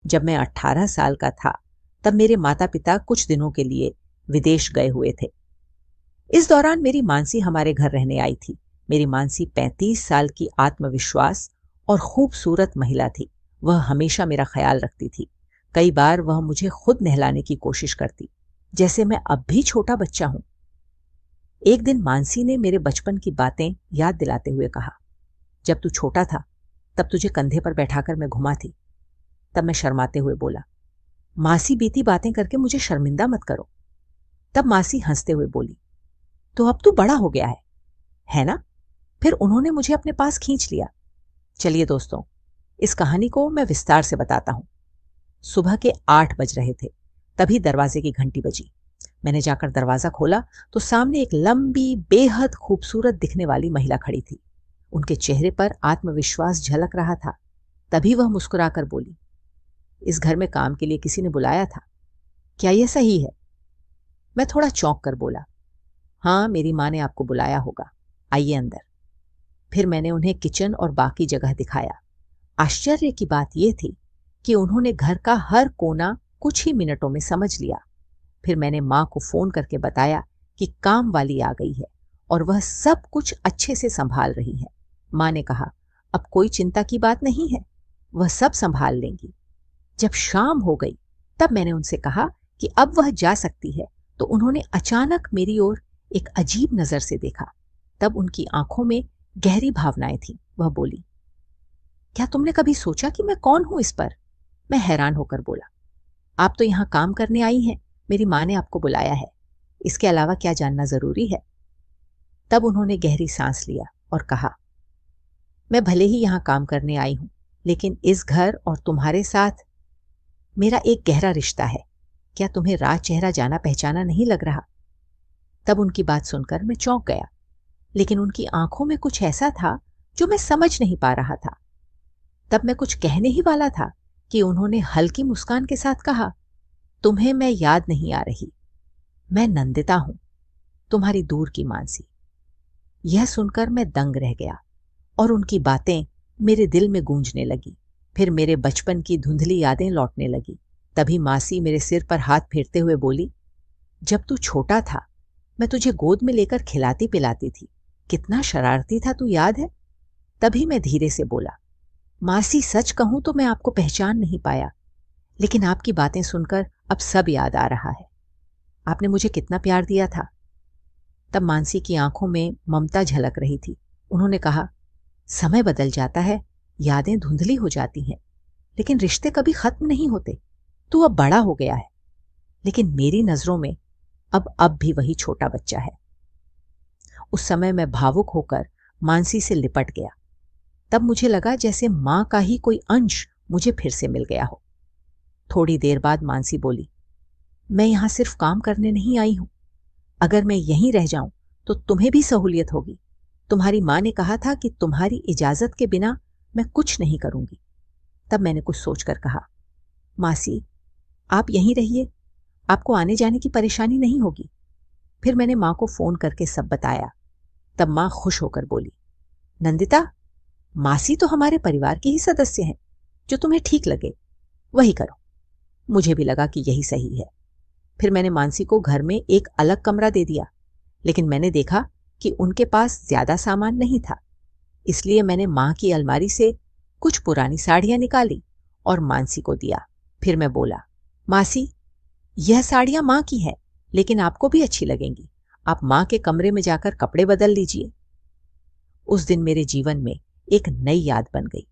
जब मैं 18 साल का था तब मेरे माता पिता कुछ दिनों के लिए विदेश गए हुए थे। इस दौरान मेरी मानसी हमारे घर रहने आई थी। मेरी मानसी 35 साल की आत्मविश्वास और खूबसूरत महिला थी। वह हमेशा मेरा ख्याल रखती थी। कई बार वह मुझे खुद नहलाने की कोशिश करती, जैसे मैं अब भी छोटा बच्चा हूं। एक दिन मानसी ने मेरे बचपन की बातें याद दिलाते हुए कहा, जब तू छोटा था तब तुझे कंधे पर बैठाकर मैं घुमाती। तब मैं शर्माते हुए बोला, मासी बीती बातें करके मुझे शर्मिंदा मत करो। तब मासी हंसते हुए बोली, तो अब तू बड़ा हो गया है ना? फिर उन्होंने मुझे अपने पास खींच लिया। चलिए दोस्तों, इस कहानी को मैं विस्तार से बताता हूं। सुबह के 8 बज रहे थे, तभी दरवाजे की घंटी बजी। मैंने जाकर दरवाजा खोला तो सामने एक लंबी, बेहद खूबसूरत दिखने वाली महिला खड़ी थी। उनके चेहरे पर आत्मविश्वास झलक रहा था। तभी वह मुस्कुराकर बोली, इस घर में काम के लिए किसी ने बुलाया था, क्या यह सही है? मैं थोड़ा चौंक कर बोला, हाँ, मेरी माँ ने आपको बुलाया होगा, आइए अंदर। फिर मैंने उन्हें किचन और बाकी जगह दिखाया। आश्चर्य की बात यह थी कि उन्होंने घर का हर कोना कुछ ही मिनटों में समझ लिया। फिर मैंने माँ को फोन करके बताया कि काम वाली आ गई है और वह सब कुछ अच्छे से संभाल रही है। माँ ने कहा, अब कोई चिंता की बात नहीं है, वह सब संभाल लेंगी। जब शाम हो गई तब मैंने उनसे कहा कि अब वह जा सकती है, तो उन्होंने अचानक मेरी ओर एक अजीब नजर से देखा। तब उनकी आंखों में गहरी भावनाएं थीं। वह बोली, क्या तुमने कभी सोचा कि मैं कौन हूं इस पर? मैं हैरान होकर बोला, आप तो यहां काम करने आई हैं, मेरी माँ ने आपको बुलाया है, इसके अलावा क्या जानना जरूरी है? तब उन्होंने गहरी सांस लिया और कहा, मैं भले ही यहां काम करने आई हूं, लेकिन इस घर और तुम्हारे साथ मेरा एक गहरा रिश्ता है। क्या तुम्हें रात चेहरा जाना पहचाना नहीं लग रहा? तब उनकी बात सुनकर मैं चौंक गया, लेकिन उनकी आंखों में कुछ ऐसा था जो मैं समझ नहीं पा रहा था। तब मैं कुछ कहने ही वाला था कि उन्होंने हल्की मुस्कान के साथ कहा, तुम्हें मैं याद नहीं आ रही, मैं नंदिता हूं, तुम्हारी दूर की मानसी। यह सुनकर मैं दंग रह गया और उनकी बातें मेरे दिल में गूंजने लगी। फिर मेरे बचपन की धुंधली यादें लौटने लगी। तभी मासी मेरे सिर पर हाथ फेरते हुए बोली, जब तू छोटा था मैं तुझे गोद में लेकर खिलाती पिलाती थी, कितना शरारती था तू, याद है? तभी मैं धीरे से बोला, मासी सच कहूं तो मैं आपको पहचान नहीं पाया, लेकिन आपकी बातें सुनकर अब सब याद आ रहा है। आपने मुझे कितना प्यार दिया था। तब मानसी की आंखों में ममता झलक रही थी। उन्होंने कहा, समय बदल जाता है, यादें धुंधली हो जाती हैं, लेकिन रिश्ते कभी खत्म नहीं होते। तू अब बड़ा हो गया है, लेकिन मेरी नजरों में अब भी वही छोटा बच्चा है। उस समय मैं भावुक होकर मानसी से लिपट गया। तब मुझे लगा जैसे मां का ही कोई अंश मुझे फिर से मिल गया हो। थोड़ी देर बाद मानसी बोली, मैं यहां सिर्फ काम करने नहीं आई हूं, अगर मैं यहीं रह जाऊं तो तुम्हें भी सहूलियत होगी। तुम्हारी मां ने कहा था कि तुम्हारी इजाजत के बिना मैं कुछ नहीं करूंगी। तब मैंने कुछ सोचकर कहा, मासी आप यहीं रहिए, आपको आने जाने की परेशानी नहीं होगी। फिर मैंने मां को फोन करके सब बताया। तब मां खुश होकर बोली, नंदिता, मासी तो हमारे परिवार की ही सदस्य हैं, जो तुम्हें ठीक लगे वही करो। मुझे भी लगा कि यही सही है। फिर मैंने मानसी को घर में एक अलग कमरा दे दिया, लेकिन मैंने देखा कि उनके पास ज्यादा सामान नहीं था। इसलिए मैंने मां की अलमारी से कुछ पुरानी साड़ियां निकाली और मानसी को दिया। फिर मैं बोला, मासी यह साड़ियां मां की है, लेकिन आपको भी अच्छी लगेंगी, आप मां के कमरे में जाकर कपड़े बदल लीजिए। उस दिन मेरे जीवन में एक नई याद बन गई।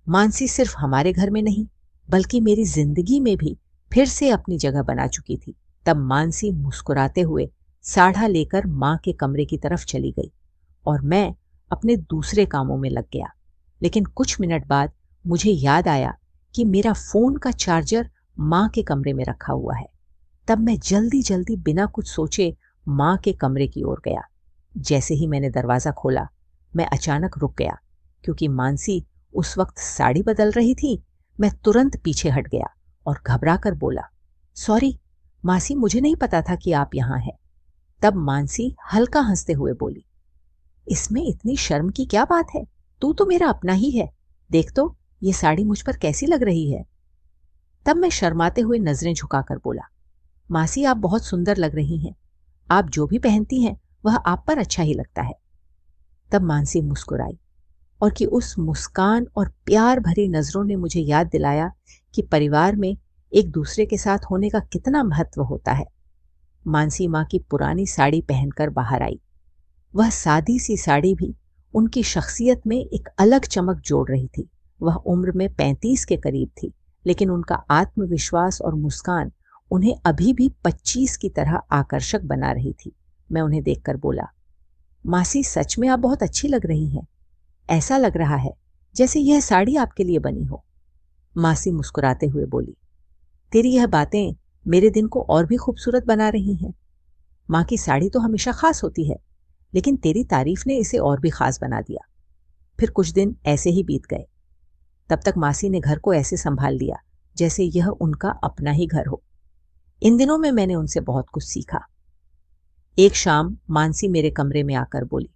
मानसी सिर्फ हमारे घर में नहीं, बल्कि मेरी जिंदगी में भी फिर से अपनी जगह बना चुकी थी। तब मानसी मुस्कुराते हुए साड़ा लेकर मां के कमरे की तरफ चली गई और मैं अपने दूसरे कामों में लग गया। लेकिन कुछ मिनट बाद मुझे याद आया कि मेरा फोन का चार्जर मां के कमरे में रखा हुआ है। तब मैं जल्दी जल्दी बिना कुछ सोचे मां के कमरे की ओर गया। जैसे ही मैंने दरवाजा खोला, मैं अचानक रुक गया, क्योंकि मानसी उस वक्त साड़ी बदल रही थी। मैं तुरंत पीछे हट गया और घबराकर बोला, सॉरी मासी, मुझे नहीं पता था कि आप यहां हैं। तब मानसी हल्का हंसते हुए बोली, इसमें इतनी शर्म की क्या बात है, तू तो मेरा अपना ही है, देख तो ये साड़ी मुझ पर कैसी लग रही है। तब मैं शर्माते हुए नजरें झुकाकर बोला, मासी आप बहुत सुंदर लग रही हैं। आप जो भी पहनती हैं वह आप पर अच्छा ही लगता है। तब मानसी मुस्कुराई और कि उस मुस्कान और प्यार भरी नजरों ने मुझे याद दिलाया कि परिवार में एक दूसरे के साथ होने का कितना महत्व होता है। मानसी माँ की पुरानी साड़ी पहनकर बाहर आई। वह सादी सी साड़ी भी उनकी शख्सियत में एक अलग चमक जोड़ रही थी। वह उम्र में 35 के करीब थी, लेकिन उनका आत्मविश्वास और मुस्कान उन्हें अभी भी 25 की तरह आकर्षक बना रही थी। मैं उन्हें देखकर बोला, मासी सच में आप बहुत अच्छी लग रही हैं। ऐसा लग रहा है जैसे यह साड़ी आपके लिए बनी हो। मासी मुस्कुराते हुए बोली, तेरी यह बातें मेरे दिन को और भी खूबसूरत बना रही हैं। माँ की साड़ी तो हमेशा खास होती है, लेकिन तेरी तारीफ ने इसे और भी खास बना दिया। फिर कुछ दिन ऐसे ही बीत गए। तब तक मासी ने घर को ऐसे संभाल लिया जैसे यह उनका अपना ही घर हो। इन दिनों में मैंने उनसे बहुत कुछ सीखा। एक शाम मानसी मेरे कमरे में आकर बोली,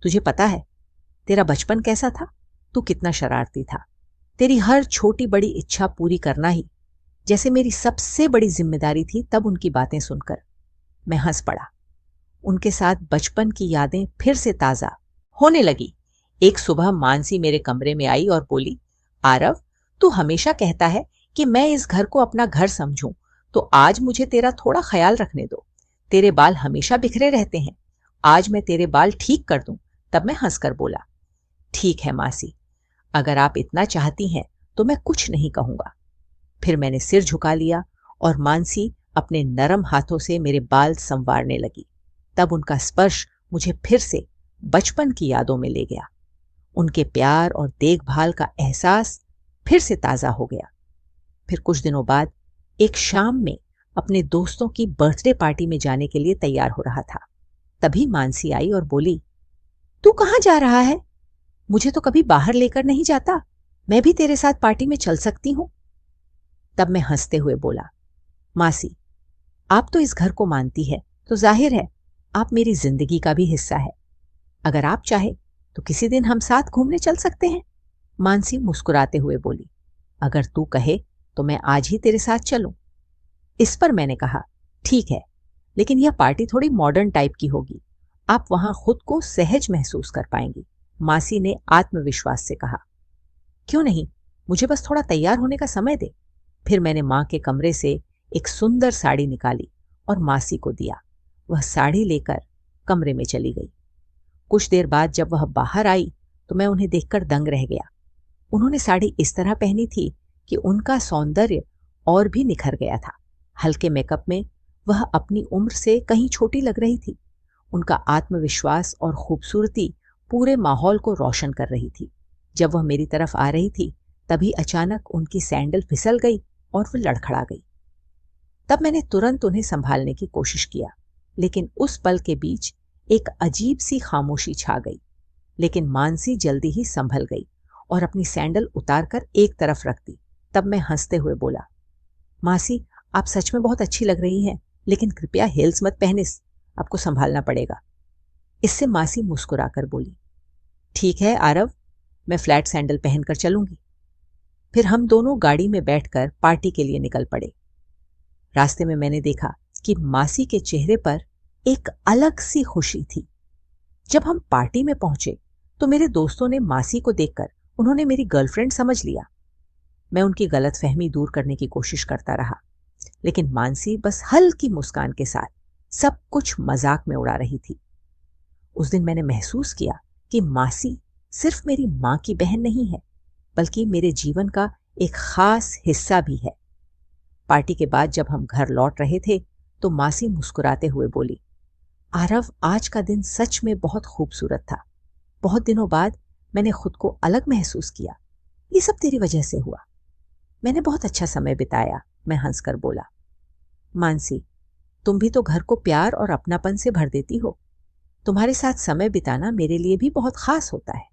तुझे पता है तेरा बचपन कैसा था? तू कितना शरारती था। तेरी हर छोटी बड़ी इच्छा पूरी करना ही जैसे मेरी सबसे बड़ी जिम्मेदारी थी। तब उनकी बातें सुनकर मैं हंस पड़ा। उनके साथ बचपन की यादें फिर से ताजा होने लगी। एक सुबह मानसी मेरे कमरे में आई और बोली, आरव तू हमेशा कहता है कि मैं इस घर को अपना घर समझूं, तो आज मुझे तेरा थोड़ा ख्याल रखने दो। तेरे बाल हमेशा बिखरे रहते हैं, आज मैं तेरे बाल ठीक कर दूं। तब मैं हंसकर बोला, ठीक है मासी, अगर आप इतना चाहती हैं तो मैं कुछ नहीं कहूंगा। फिर मैंने सिर झुका लिया और मानसी अपने नरम हाथों से मेरे बाल संवारने लगी। तब उनका स्पर्श मुझे फिर से बचपन की यादों में ले गया। उनके प्यार और देखभाल का एहसास फिर से ताजा हो गया। फिर कुछ दिनों बाद एक शाम में अपने दोस्तों की बर्थडे पार्टी में जाने के लिए तैयार हो रहा था। तभी मानसी आई और बोली, तू कहाँ जा रहा है? मुझे तो कभी बाहर लेकर नहीं जाता, मैं भी तेरे साथ पार्टी में चल सकती हूं। तब मैं हंसते हुए बोला, मासी आप तो इस घर को मानती है, तो जाहिर है आप मेरी जिंदगी का भी हिस्सा है। अगर आप चाहे तो किसी दिन हम साथ घूमने चल सकते हैं। मानसी मुस्कुराते हुए बोली, अगर तू कहे तो मैं आज ही तेरे साथ चलूं। इस पर मैंने कहा, ठीक है, लेकिन यह पार्टी थोड़ी मॉडर्न टाइप की होगी, आप वहां खुद को सहज महसूस कर पाएंगी। मासी ने आत्मविश्वास से कहा, क्यों नहीं, मुझे बस थोड़ा तैयार होने का समय दे। फिर मैंने मां के कमरे से एक सुंदर साड़ी निकाली और मासी को दिया। वह साड़ी लेकर कमरे में चली गई। कुछ देर बाद जब वह बाहर आई तो मैं उन्हें देखकर दंग रह गया। उन्होंने साड़ी इस तरह पहनी थी कि उनका सौंदर्य और भी निखर गया था। हल्के मेकअप में वह अपनी उम्र से कहीं छोटी लग रही थी। उनका आत्मविश्वास और खूबसूरती पूरे माहौल को रोशन कर रही थी। जब वह मेरी तरफ आ रही थी तभी अचानक उनकी सैंडल फिसल गई और वह लड़खड़ा गई। तब मैंने तुरंत उन्हें संभालने की कोशिश किया, लेकिन उस पल के बीच एक अजीब सी खामोशी छा गई। लेकिन मानसी जल्दी ही संभल गई और अपनी सैंडल उतारकर एक तरफ रख दी। तब मैं हंसते हुए बोला, मासी आप सच में बहुत अच्छी लग रही हैं, लेकिन कृपया हील्स मत पहने, आपको संभालना पड़ेगा। इससे मासी मुस्कुराकर बोली, ठीक है आरव, मैं फ्लैट सैंडल पहनकर चलूंगी। फिर हम दोनों गाड़ी में बैठकर पार्टी के लिए निकल पड़े। रास्ते में मैंने देखा कि मासी के चेहरे पर एक अलग सी खुशी थी। जब हम पार्टी में पहुंचे तो मेरे दोस्तों ने मासी को देखकर उन्होंने मेरी गर्लफ्रेंड समझ लिया। मैं उनकी गलतफहमी दूर करने की कोशिश करता रहा, लेकिन मानसी बस हल्की मुस्कान के साथ सब कुछ मजाक में उड़ा रही थी। उस दिन मैंने महसूस किया कि मासी सिर्फ मेरी मां की बहन नहीं है, बल्कि मेरे जीवन का एक खास हिस्सा भी है। पार्टी के बाद जब हम घर लौट रहे थे तो मासी मुस्कुराते हुए बोली, आरव आज का दिन सच में बहुत खूबसूरत था। बहुत दिनों बाद मैंने खुद को अलग महसूस किया। ये सब तेरी वजह से हुआ। मैंने बहुत अच्छा समय बिताया। मैं हंसकर बोला, मानसी तुम भी तो घर को प्यार और अपनापन से भर देती हो। तुम्हारे साथ समय बिताना मेरे लिए भी बहुत खास होता है।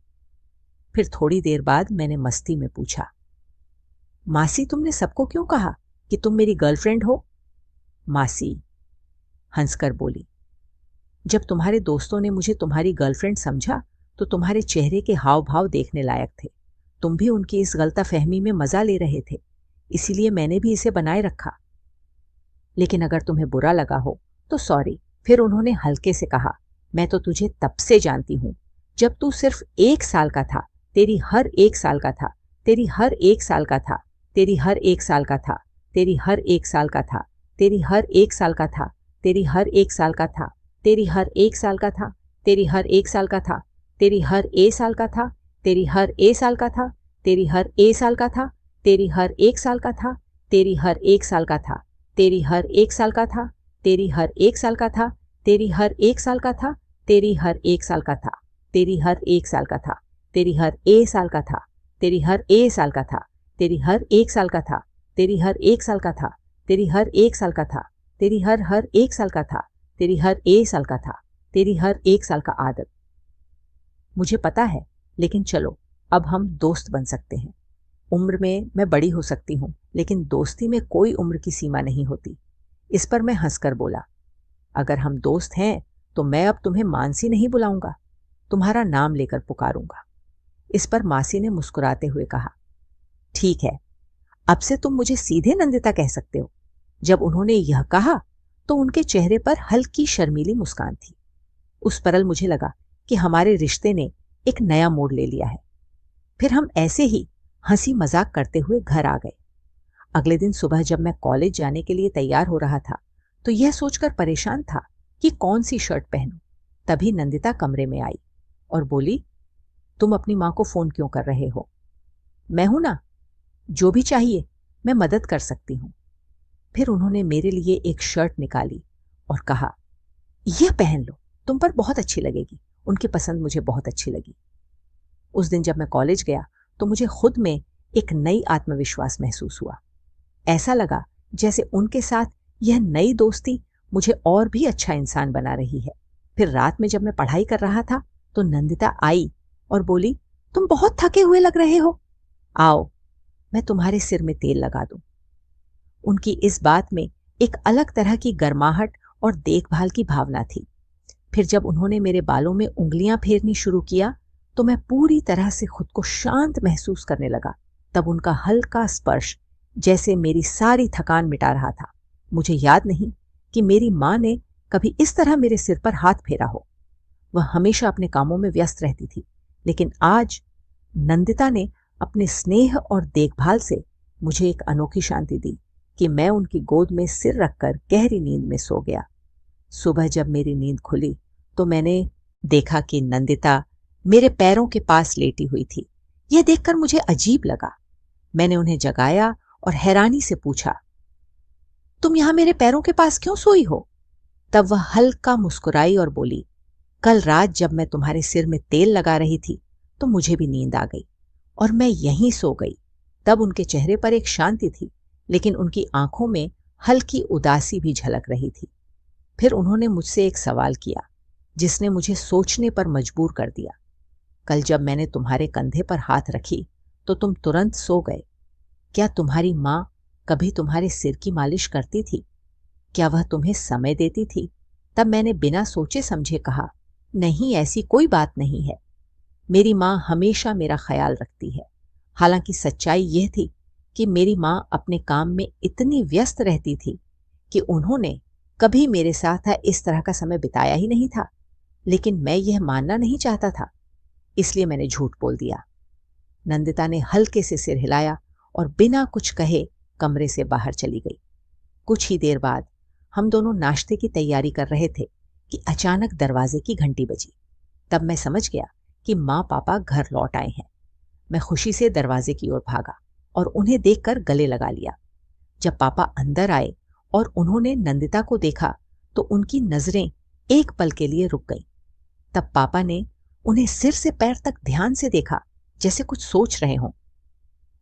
फिर थोड़ी देर बाद मैंने मस्ती में पूछा, मासी तुमने सबको क्यों कहा कि तुम मेरी गर्लफ्रेंड हो? मासी हंसकर बोली, जब तुम्हारे दोस्तों ने मुझे तुम्हारी गर्लफ्रेंड समझा तो तुम्हारे चेहरे के हाव भाव देखने लायक थे। तुम भी उनकी इस गलतफहमी में मजा ले रहे थे। इसीलिए मैंने भी इसे बनाए रखा। लेकिन अगर तुम्हें बुरा लगा हो तो सॉरी। फिर उन्होंने हल्के से कहा, मैं तो तुझे तब से जानती हूं जब तू सिर्फ 1 साल का था। तेरी हर 1 साल का था, तेरी हर 1 साल का था, तेरी हर 1 साल का था, तेरी हर 1 साल का था, तेरी हर 1 साल का था, तेरी हर 1 साल का था, तेरी हर 1 साल का था, तेरी हर 1 साल का था, तेरी हर ए साल का था, तेरी हर ए साल का था, तेरी हर ए साल का था, तेरी हर 1 साल का था, तेरी हर 1 साल का था, तेरी हर 1 साल का था, तेरी हर 1 साल का था, तेरी हर 1 साल का था, तेरी हर 1 साल का था, तेरी हर 1 साल का था, तेरी हर ए साल का था, तेरी हर ए साल का था, तेरी हर 1 साल का था, तेरी हर 1 साल का था, तेरी हर 1 साल का था, तेरी हर 1 साल का था, तेरी हर ए साल का था, तेरी हर 1 साल का आदत। मुझे पता है, लेकिन चलो अब हम दोस्त बन सकते हैं। उम्र में मैं बड़ी हो सकती हूँ, लेकिन दोस्ती में कोई उम्र की सीमा नहीं होती। इस पर मैं हंसकर बोला, अगर हम दोस्त हैं तो मैं अब तुम्हें मानसी नहीं बुलाऊंगा, तुम्हारा नाम लेकर पुकारूंगा। इस पर मासी ने मुस्कुराते हुए कहा, ठीक है, अब से तुम मुझे सीधे नंदिता कह सकते हो। जब उन्होंने यह कहा तो उनके चेहरे पर हल्की शर्मीली मुस्कान थी। उस पल मुझे लगा कि हमारे रिश्ते ने एक नया मोड़ ले लिया है। फिर हम ऐसे ही हंसी मजाक करते हुए घर आ गए। अगले दिन सुबह जब मैं कॉलेज जाने के लिए तैयार हो रहा था तो यह सोचकर परेशान था कि कौन सी शर्ट पहनूं। तभी नंदिता कमरे में आई और बोली, तुम अपनी मां को फोन क्यों कर रहे हो? मैं हूं ना, जो भी चाहिए मैं मदद कर सकती हूं। फिर उन्होंने मेरे लिए एक शर्ट निकाली और कहा, यह पहन लो, तुम पर बहुत अच्छी लगेगी। उनकी पसंद मुझे बहुत अच्छी लगी। उस दिन जब मैं कॉलेज गया तो मुझे खुद में एक नई आत्मविश्वास महसूस हुआ। ऐसा लगा जैसे उनके साथ यह नई दोस्ती मुझे और भी अच्छा इंसान बना रही है। फिर रात में जब मैं पढ़ाई कर रहा था तो नंदिता आई और बोली, तुम बहुत थके हुए लग रहे हो, आओ मैं तुम्हारे सिर में तेल लगा दूं। उनकी इस बात में एक अलग तरह की गर्माहट और देखभाल की भावना थी। फिर जब उन्होंने मेरे बालों में उंगलियां फेरनी शुरू किया तो मैं पूरी तरह से खुद को शांत महसूस करने लगा। तब उनका हल्का स्पर्श जैसे मेरी सारी थकान मिटा रहा था। मुझे याद नहीं कि मेरी मां ने कभी इस तरह मेरे सिर पर हाथ फेरा हो। वह हमेशा अपने कामों में व्यस्त रहती थी, लेकिन आज नंदिता ने अपने स्नेह और देखभाल से मुझे एक अनोखी शांति दी कि मैं उनकी गोद में सिर रखकर गहरी नींद में सो गया। सुबह जब मेरी नींद खुली तो मैंने देखा कि नंदिता मेरे पैरों के पास लेटी हुई थी। यह देखकर मुझे अजीब लगा। मैंने उन्हें जगाया और हैरानी से पूछा, तुम यहां मेरे पैरों के पास क्यों सोई हो? तब वह हल्का मुस्कुराई और बोली, कल रात जब मैं तुम्हारे सिर में तेल लगा रही थी तो मुझे भी नींद आ गई और मैं यहीं सो गई। तब उनके चेहरे पर एक शांति थी, लेकिन उनकी आंखों में हल्की उदासी भी झलक रही थी। फिर उन्होंने मुझसे एक सवाल किया जिसने मुझे सोचने पर मजबूर कर दिया। कल जब मैंने तुम्हारे कंधे पर हाथ रखी तो तुम तुरंत सो गए। क्या तुम्हारी मां कभी तुम्हारे सिर की मालिश करती थी? क्या वह तुम्हें समय देती थी? तब मैंने बिना सोचे समझे कहा, नहीं, ऐसी कोई बात नहीं है। मेरी मां हमेशा मेरा ख्याल रखती है। हालांकि सच्चाई यह थी कि मेरी मां अपने काम में इतनी व्यस्त रहती थी कि उन्होंने कभी मेरे साथ इस तरह का समय बिताया ही नहीं था। लेकिन मैं यह मानना नहीं चाहता था, इसलिए मैंने झूठ बोल दिया। नंदिता ने हल्के से सिर हिलाया और बिना कुछ कहे कमरे से बाहर चली गई। कुछ ही देर बाद हम दोनों नाश्ते की तैयारी कर रहे थे कि अचानक दरवाजे की घंटी बजी। तब मैं समझ गया कि माँ पापा घर लौट आए हैं। मैं खुशी से दरवाजे की ओर भागा और उन्हें देखकर गले लगा लिया। जब पापा अंदर आए और उन्होंने नंदिता को देखा तो उनकी नजरें एक पल के लिए रुक गईं। तब पापा ने उन्हें सिर से पैर तक ध्यान से देखा, जैसे कुछ सोच रहे हों।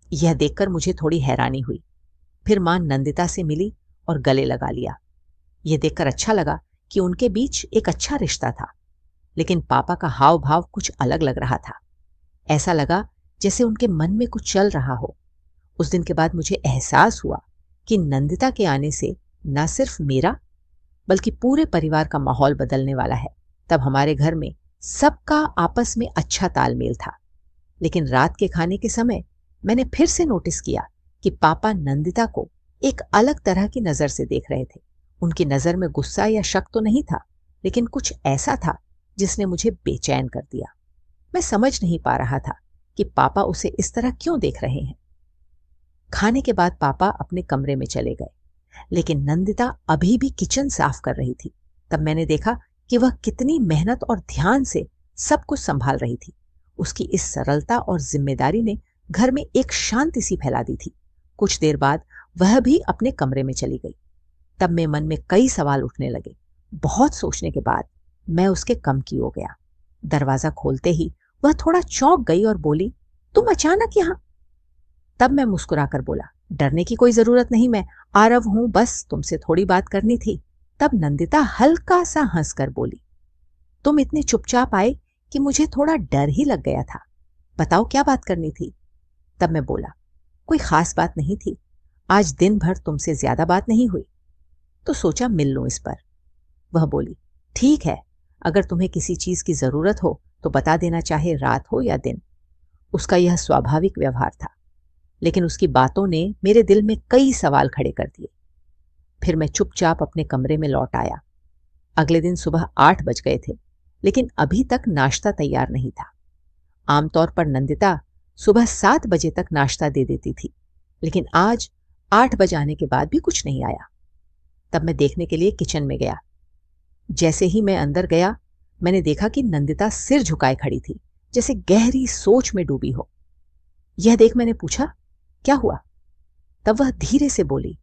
यह देखकर मुझे थोड़ी हैरानी हुई। फिर मां नंदिता से मिली और गले लगा लिया। यह देखकर अच्छा लगा कि उनके बीच एक अच्छा रिश्ता था। लेकिन पापा का हाव भाव कुछ अलग लग रहा था। ऐसा लगा जैसे उनके मन में कुछ चल रहा हो। उस दिन के बाद मुझे एहसास हुआ कि नंदिता के आने से न सिर्फ मेरा बल्कि पूरे परिवार का माहौल बदलने वाला है। तब हमारे घर में सबका आपस में अच्छा तालमेल था। लेकिन रात के खाने के समय मैंने फिर से नोटिस किया कि पापा नंदिता को एक अलग तरह की नजर से देख रहे थे। उनकी नजर में गुस्सा या शक तो नहीं था, लेकिन कुछ ऐसा था जिसने मुझे बेचैन कर दिया। मैं समझ नहीं पा रहा था कि पापा उसे इस तरह क्यों देख रहे हैं। खाने के बाद पापा अपने कमरे में चले गए, लेकिन नंदिता अभी भी किचन साफ कर रही थी। तब मैंने देखा कि वह कितनी मेहनत और ध्यान से सब कुछ संभाल रही थी। उसकी इस सरलता और जिम्मेदारी ने घर में एक शांति सी फैला दी थी। कुछ देर बाद वह भी अपने कमरे में चली गई। तब मेरे मन में कई सवाल उठने लगे। बहुत सोचने के बाद मैं उसके कम की हो गया। दरवाजा खोलते ही वह थोड़ा चौंक गई और बोली, तुम अचानक यहां? तब मैं मुस्कुराकर बोला, डरने की कोई जरूरत नहीं, मैं आरव हूं, बस तुमसे थोड़ी बात करनी थी। तब नंदिता हल्का सा हंसकर बोली, तुम इतने चुपचाप आए कि मुझे थोड़ा डर ही लग गया था। बताओ क्या बात करनी थी? तब मैं बोला, कोई खास बात नहीं थी, आज दिन भर तुमसे ज्यादा बात नहीं हुई तो सोचा मिल लूं इस पर। वह बोली, ठीक है, अगर तुम्हें किसी चीज की जरूरत हो तो बता देना, चाहे रात हो या दिन। उसका यह स्वाभाविक व्यवहार था, लेकिन उसकी बातों ने मेरे दिल में कई सवाल खड़े कर दिए। फिर मैं चुपचाप अपने कमरे में लौट आया। अगले दिन सुबह 8 बज गए थे, लेकिन अभी तक नाश्ता तैयार नहीं था। आमतौर पर नंदिता सुबह 7 बजे तक नाश्ता दे देती थी, लेकिन आज 8 बज आने के बाद भी कुछ नहीं आया। तब मैं देखने के लिए किचन में गया। जैसे ही मैं अंदर गया, मैंने देखा कि नंदिता सिर झुकाए खड़ी थी, जैसे गहरी सोच में डूबी हो। यह देख मैंने पूछा, क्या हुआ? तब वह धीरे से बोली,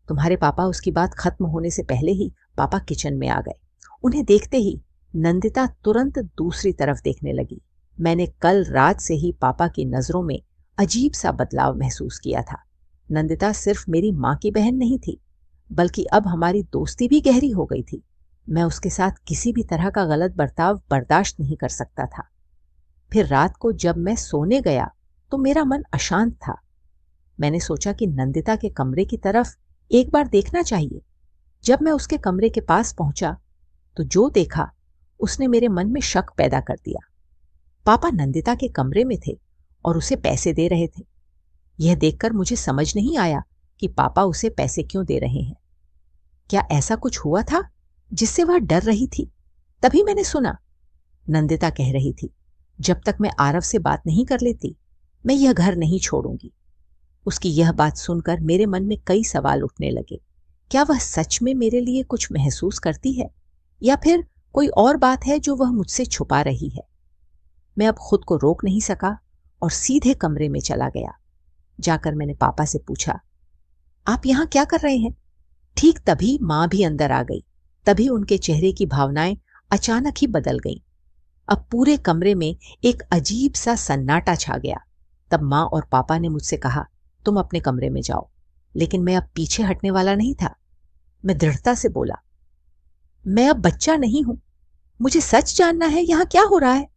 तुम्हारे पापा, उसकी बात खत्म होने से पहले ही पापा किचन में आ गए। उन्हें देखते ही नंदिता तुरंत दूसरी तरफ देखने लगी। मैंने कल रात से ही पापा की नजरों में अजीब सा बदलाव महसूस किया था। नंदिता सिर्फ मेरी माँ की बहन नहीं थी, बल्कि अब हमारी दोस्ती भी गहरी हो गई थी। मैं उसके साथ किसी भी तरह का गलत बर्ताव बर्दाश्त नहीं कर सकता था। फिर रात को जब मैं सोने गया तो मेरा मन अशांत था। मैंने सोचा कि नंदिता के कमरे की तरफ एक बार देखना चाहिए। जब मैं उसके कमरे के पास पहुंचा तो जो देखा उसने मेरे मन में शक पैदा कर दिया। पापा नंदिता के कमरे में थे और उसे पैसे दे रहे थे। यह देखकर मुझे समझ नहीं आया कि पापा उसे पैसे क्यों दे रहे हैं। क्या ऐसा कुछ हुआ था जिससे वह डर रही थी? तभी मैंने सुना, नंदिता कह रही थी, जब तक मैं आरव से बात नहीं कर लेती मैं यह घर नहीं छोड़ूंगी। उसकी यह बात सुनकर मेरे मन में कई सवाल उठने लगे। क्या वह सच में मेरे लिए कुछ महसूस करती है, या फिर कोई और बात है जो वह मुझसे छुपा रही है? मैं अब खुद को रोक नहीं सका और सीधे कमरे में चला गया। जाकर मैंने पापा से पूछा, आप यहां क्या कर रहे हैं? ठीक तभी मां भी अंदर आ गई। तभी उनके चेहरे की भावनाएं अचानक ही बदल गईं। अब पूरे कमरे में एक अजीब सा सन्नाटा छा गया। तब मां और पापा ने मुझसे कहा, तुम अपने कमरे में जाओ। लेकिन मैं अब पीछे हटने वाला नहीं था। मैं दृढ़ता से बोला, मैं अब बच्चा नहीं हूं, मुझे सच जानना है, यहां क्या हो रहा है।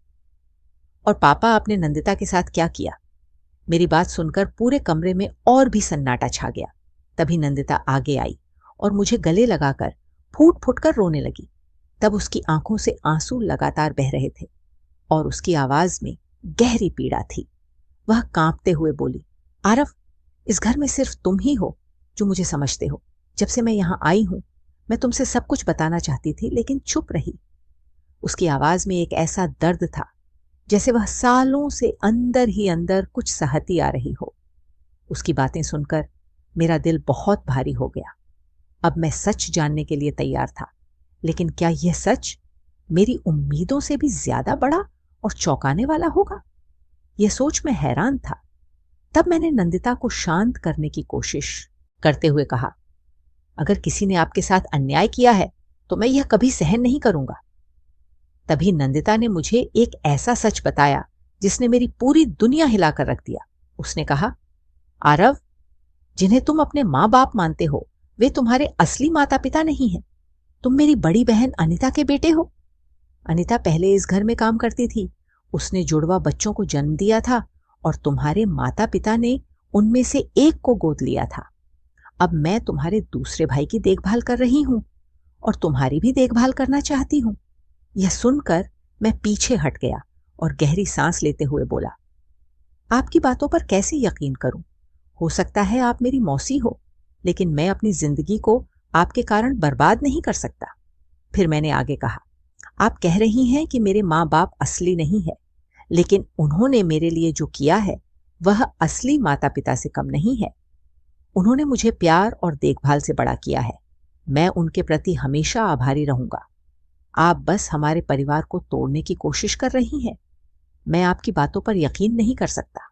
और पापा आपने नंदिता के साथ क्या किया? मेरी बात सुनकर पूरे कमरे में और भी सन्नाटा छा गया। तभी नंदिता आगे आई और मुझे गले लगाकर फूट फूट कर रोने लगी। तब उसकी आंखों से आंसू लगातार बह रहे थे और उसकी आवाज में गहरी पीड़ा थी। वह कांपते हुए बोली, आरव, इस घर में सिर्फ तुम ही हो जो मुझे समझते हो। जब से मैं यहां आई हूं मैं तुमसे सब कुछ बताना चाहती थी, लेकिन चुप रही। उसकी आवाज में एक ऐसा दर्द था जैसे वह सालों से अंदर ही अंदर कुछ सहती आ रही हो। उसकी बातें सुनकर मेरा दिल बहुत भारी हो गया। अब मैं सच जानने के लिए तैयार था, लेकिन क्या यह सच मेरी उम्मीदों से भी ज्यादा बड़ा और चौंकाने वाला होगा? यह सोच मैं हैरान था। तब मैंने नंदिता को शांत करने की कोशिश करते हुए कहा, अगर किसी ने आपके साथ अन्याय किया है तो मैं यह कभी सहन नहीं करूंगा। तभी नंदिता ने मुझे एक ऐसा सच बताया जिसने मेरी पूरी दुनिया हिलाकर रख दिया। उसने कहा, आरव, जिन्हें तुम अपने माँ बाप मानते हो वे तुम्हारे असली माता पिता नहीं हैं। तुम मेरी बड़ी बहन अनीता के बेटे हो। अनीता पहले इस घर में काम करती थी। उसने जुड़वा बच्चों को जन्म दिया था और तुम्हारे माता पिता ने उनमें से एक को गोद लिया था। अब मैं तुम्हारे दूसरे भाई की देखभाल कर रही हूं और तुम्हारी भी देखभाल करना चाहती हूं। यह सुनकर मैं पीछे हट गया और गहरी सांस लेते हुए बोला, आपकी बातों पर कैसे यकीन करूं? हो सकता है आप मेरी मौसी हो, लेकिन मैं अपनी जिंदगी को आपके कारण बर्बाद नहीं कर सकता। फिर मैंने आगे कहा, आप कह रही हैं कि मेरे माँ बाप असली नहीं है, लेकिन उन्होंने मेरे लिए जो किया है वह असली माता पिता से कम नहीं है। उन्होंने मुझे प्यार और देखभाल से बड़ा किया है। मैं उनके प्रति हमेशा आभारी रहूंगा। आप बस हमारे परिवार को तोड़ने की कोशिश कर रही हैं। मैं आपकी बातों पर यकीन नहीं कर सकता।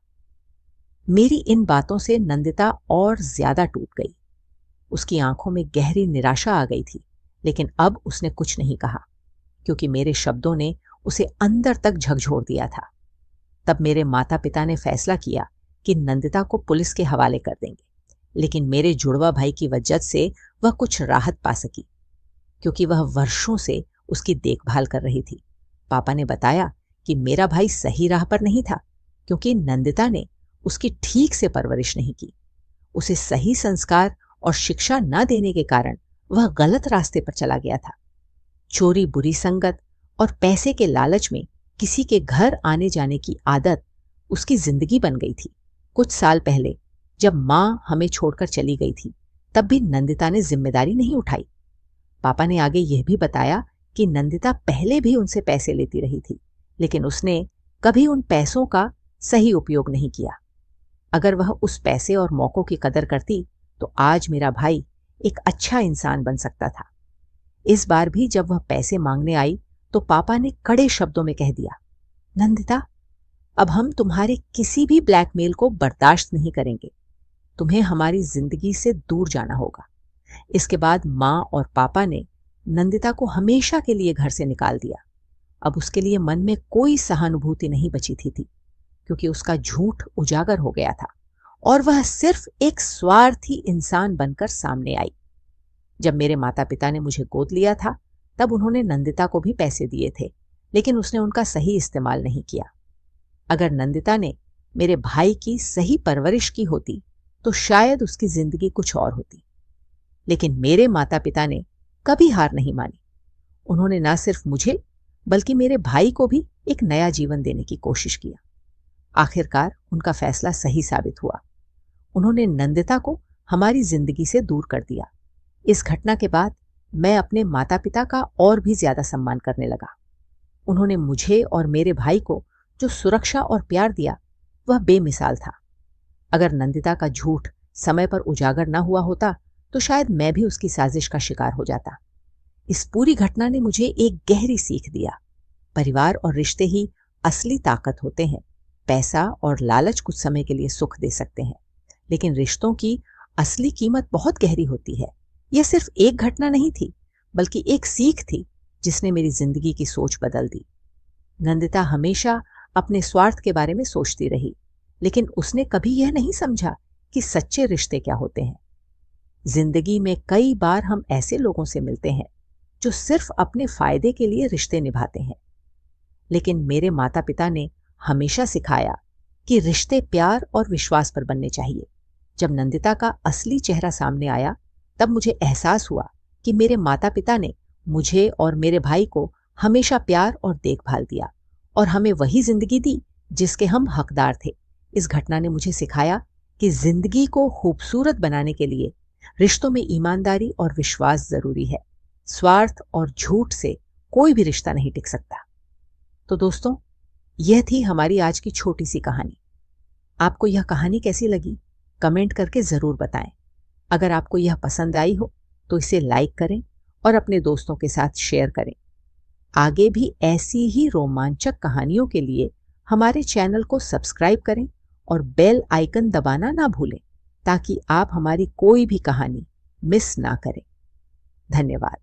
मेरी इन बातों से नंदिता और ज्यादा टूट गई। उसकी आंखों में गहरी निराशा आ गई थी, लेकिन अब उसने कुछ नहीं कहा, क्योंकि मेरे शब्दों ने उसे अंदर तक झकझोर दिया था। तब मेरे माता पिता ने फैसला किया कि नंदिता को पुलिस के हवाले कर देंगे, लेकिन मेरे जुड़वा भाई की वजह से वह कुछ राहत पा सकी, क्योंकि वह वर्षों से उसकी देखभाल कर रही थी। पापा ने बताया कि मेरा भाई सही राह पर नहीं था, क्योंकि नंदिता ने उसकी ठीक से परवरिश नहीं की। उसे सही संस्कार और शिक्षा न देने के कारण वह गलत रास्ते पर चला गया था। चोरी, बुरी संगत और पैसे के लालच में किसी के घर आने जाने की आदत उसकी जिंदगी बन गई थी। कुछ साल पहले जब मां हमें छोड़कर चली गई थी, तब भी नंदिता ने जिम्मेदारी नहीं उठाई। पापा ने आगे यह भी बताया कि नंदिता पहले भी उनसे पैसे लेती रही थी, लेकिन उसने कभी उन पैसों का सही उपयोग नहीं किया। अगर वह उस पैसे और मौकों की कदर करती तो आज मेरा भाई एक अच्छा इंसान बन सकता था। इस बार भी जब वह पैसे मांगने आई तो पापा ने कड़े शब्दों में कह दिया, नंदिता, अब हम तुम्हारे किसी भी ब्लैकमेल को बर्दाश्त नहीं करेंगे। तुम्हें हमारी जिंदगी से दूर जाना होगा। इसके बाद मां और पापा ने नंदिता को हमेशा के लिए घर से निकाल दिया। अब उसके लिए मन में कोई सहानुभूति नहीं बची थी, क्योंकि उसका झूठ उजागर हो गया था और वह सिर्फ एक स्वार्थी इंसान बनकर सामने आई। जब मेरे माता पिता ने मुझे गोद लिया था, तब उन्होंने नंदिता को भी पैसे दिए थे, लेकिन उसने उनका सही इस्तेमाल नहीं किया। अगर नंदिता ने मेरे भाई की सही परवरिश की होती तो शायद उसकी जिंदगी कुछ और होती। लेकिन मेरे माता पिता ने कभी हार नहीं मानी। उन्होंने न सिर्फ मुझे बल्कि मेरे भाई को भी एक नया जीवन देने की कोशिश किया। आखिरकार उनका फैसला सही साबित हुआ। उन्होंने नंदिता को हमारी जिंदगी से दूर कर दिया। इस घटना के बाद मैं अपने माता पिता का और भी ज्यादा सम्मान करने लगा। उन्होंने मुझे और मेरे भाई को जो सुरक्षा और प्यार दिया वह बेमिसाल था। अगर नंदिता का झूठ समय पर उजागर न हुआ होता तो शायद मैं भी उसकी साजिश का शिकार हो जाता। इस पूरी घटना ने मुझे एक गहरी सीख दिया। परिवार और रिश्ते ही असली ताकत होते हैं। पैसा और लालच कुछ समय के लिए सुख दे सकते हैं, लेकिन रिश्तों की असली कीमत बहुत गहरी होती है। यह सिर्फ एक घटना नहीं थी, बल्कि एक सीख थी जिसने मेरी जिंदगी की सोच बदल दी। नंदिता हमेशा अपने स्वार्थ के बारे में सोचती रही, लेकिन उसने कभी यह नहीं समझा कि सच्चे रिश्ते क्या होते हैं। जिंदगी में कई बार हम ऐसे लोगों से मिलते हैं जो सिर्फ अपने फायदे के लिए रिश्ते निभाते हैं, लेकिन मेरे माता पिता ने हमेशा सिखाया कि रिश्ते प्यार और विश्वास पर बनने चाहिए। जब नंदिता का असली चेहरा सामने आया, तब मुझे एहसास हुआ कि मेरे माता पिता ने मुझे और मेरे भाई को हमेशा प्यार और देखभाल दिया और हमें वही जिंदगी दी जिसके हम हकदार थे। इस घटना ने मुझे सिखाया कि जिंदगी को खूबसूरत बनाने के लिए रिश्तों में ईमानदारी और विश्वास जरूरी है। स्वार्थ और झूठ से कोई भी रिश्ता नहीं टिक सकता। तो दोस्तों, यह थी हमारी आज की छोटी सी कहानी। आपको यह कहानी कैसी लगी कमेंट करके जरूर बताएं। अगर आपको यह पसंद आई हो तो इसे लाइक करें और अपने दोस्तों के साथ शेयर करें। आगे भी ऐसी ही रोमांचक कहानियों के लिए हमारे चैनल को सब्सक्राइब करें और बेल आइकन दबाना ना भूलें, ताकि आप हमारी कोई भी कहानी मिस ना करें। धन्यवाद।